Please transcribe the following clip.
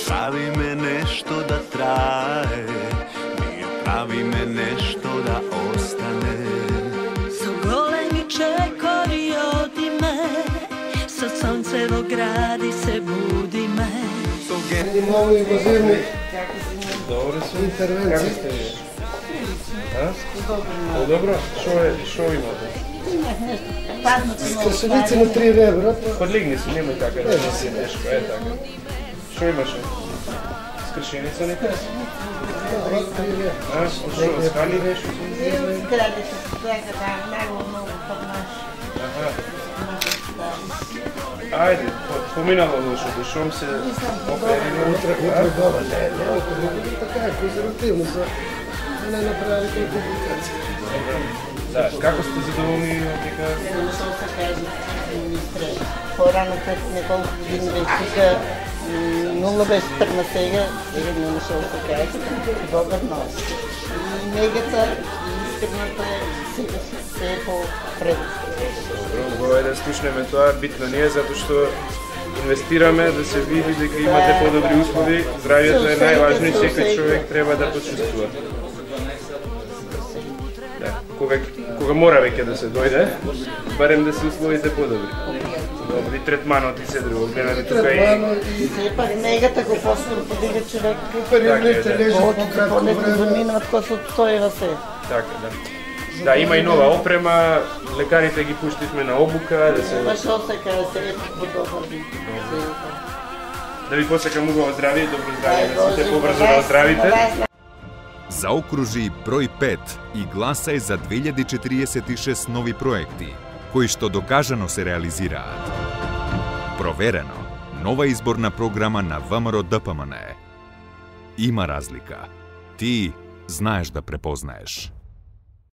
pravi me nešto da traje, mir pravi me nešto da ostane. Su golemi čekori odime, sa soncevo gradi se budi me. Imamo invazivni intervencije. Dobro, što imate? Skrsenice na 3 rebra. Podligni si, nemoj tako da si nešto, tako. Što imaš? Skršenica neka? Što, skali? Zgrade se svega da nagovno upodnaš. Ajde, pominalo došlo, došom se operimo. Utro dobro, ne, така е, консервативно са. Не направили компликации. Да, како сте задоволни от така? Защо се каже, министре, по-рано пред неколко години беше тук, нула беше тръгна сега нямаше да се каже, добър нос. Негата и искрената сега се е по-пред. Добро е да слушнеме тоа, битно не е, затоа што инвестираме да се види дека имате по-добри услови, здравието е најважно и секој човек треба да почувствува. Кога мора веќе да се дојде, барем да се условите подобри. Добри третманот и се друго, гледаме тука и... Все пак негата го после подига човек. Периодите лежат по кратко време. По-лесно заминат кој се отстојува се. Така, да. Да, има и нова опрема, лекарите ги пуштивме на обука, да се... Башо се каже, се е по-добър. Да ви посекам убаво здравие и добро здравие на сите, побрзо да оздравите. Заокружи број 5 и гласај за 2046 нови проекти, кои што докажано се реализираат. Проверено, нова изборна програма на ВМРО ДПМН. Има разлика. Ти знаеш да препознаеш.